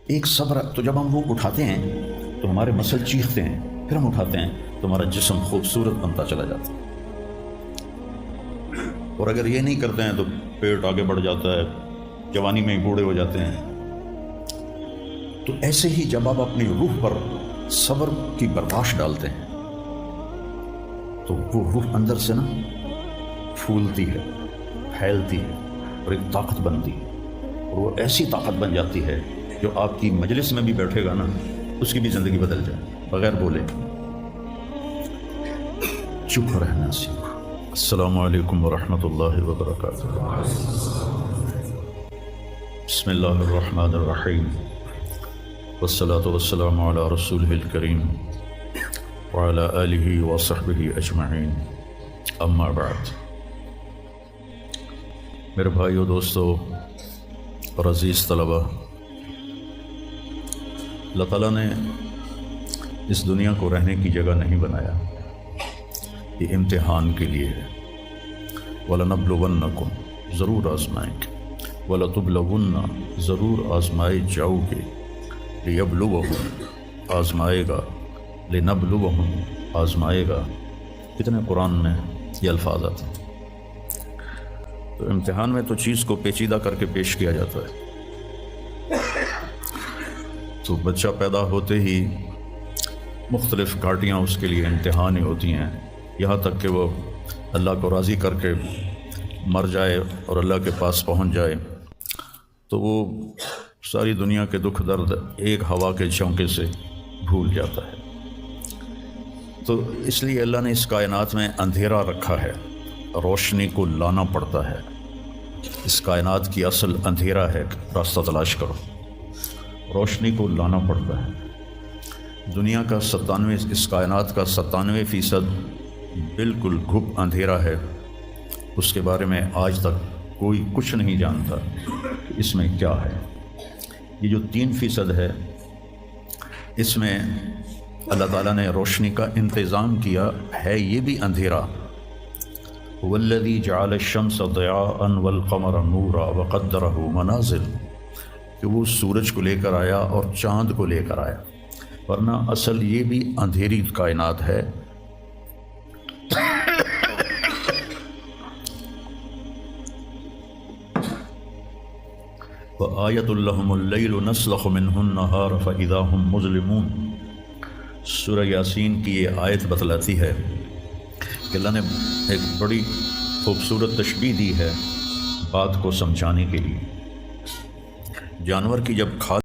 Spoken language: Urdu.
ایک صبر، تو جب ہم وہ اٹھاتے ہیں تو ہمارے مسل چیختے ہیں، پھر ہم اٹھاتے ہیں تو ہمارا جسم خوبصورت بنتا چلا جاتا ہے۔ اور اگر یہ نہیں کرتے ہیں تو پیٹ آگے بڑھ جاتا ہے، جوانی میں ہی بوڑھے ہو جاتے ہیں۔ تو ایسے ہی جب آپ اپنی روح پر صبر کی برداشت ڈالتے ہیں تو وہ روح اندر سے نا پھولتی ہے، پھیلتی ہے اور ایک طاقت بنتی ہے، اور وہ ایسی طاقت بن جاتی ہے جو آپ کی مجلس میں بھی بیٹھے گا نا، اس کی بھی زندگی بدل جائے بغیر بولے۔ چپ رہنا سیکھو۔ السلام علیکم ورحمۃ اللہ وبرکاتہ۔ بسم اللہ الرحمن الرحیم، والصلاة والسلام علی رسولہ الکریم وعلی آلہ وصحبہ اجمعین، اما بعد۔ میرے بھائیو، دوستو اور عزیز طلبہ، اللہ تعالیٰ نے اس دنیا کو رہنے کی جگہ نہیں بنایا، یہ امتحان کے لیے ہے۔ وَلَنَبْلُوَنَّكُمْ، ضرور آزمائیں گے، وَلَتُبْلَوُنَّ، ضرور آزمائے جاؤ گے، لِيَبْلُوَهُمْ، آزمائے گا، لِنَبْلُوَهُمْ، آزمائے گا۔ کتنے قرآن میں یہ الفاظ آتے ہیں۔ تو امتحان میں تو چیز کو پیچیدہ کر کے پیش کیا جاتا ہے۔ تو بچہ پیدا ہوتے ہی مختلف گھاٹیاں اس کے لیے امتحان ہی ہوتی ہیں، یہاں تک کہ وہ اللہ کو راضی کر کے مر جائے اور اللہ کے پاس پہنچ جائے تو وہ ساری دنیا کے دکھ درد ایک ہوا کے جھونکے سے بھول جاتا ہے۔ تو اس لیے اللہ نے اس کائنات میں اندھیرا رکھا ہے، روشنی کو لانا پڑتا ہے۔ اس کائنات کی اصل اندھیرا ہے، راستہ تلاش کرو، روشنی کو لانا پڑتا ہے۔ دنیا کا 97، اس کائنات کا 97% بالکل گھپ اندھیرا ہے، اس کے بارے میں آج تک کوئی کچھ نہیں جانتا کہ اس میں کیا ہے۔ یہ جو 3% ہے، اس میں اللہ تعالیٰ نے روشنی کا انتظام کیا ہے، یہ بھی اندھیرا۔ وَالَّذِي جَعَلَ الشَّمْسَ ضِيَاءً وَالْقَمَرَ نُورًا وَقَدَّرَهُ مَنَازِلَ، کہ وہ سورج کو لے کر آیا اور چاند کو لے کر آیا، ورنہ اصل یہ بھی اندھیری کائنات ہے۔ وَآيَةٌ لَهُمُ اللَّيْلُ نَسْلَخُ مِنْهُ النَّهَارَ فَإِذَا هُمْ مُظْلِمُونَ۔ سورہ یاسین کی یہ آیت بتلاتی ہے کہ اللہ نے ایک بڑی خوبصورت تشبیہ دی ہے بات کو سمجھانے کے لیے۔ جانور کی جب کھال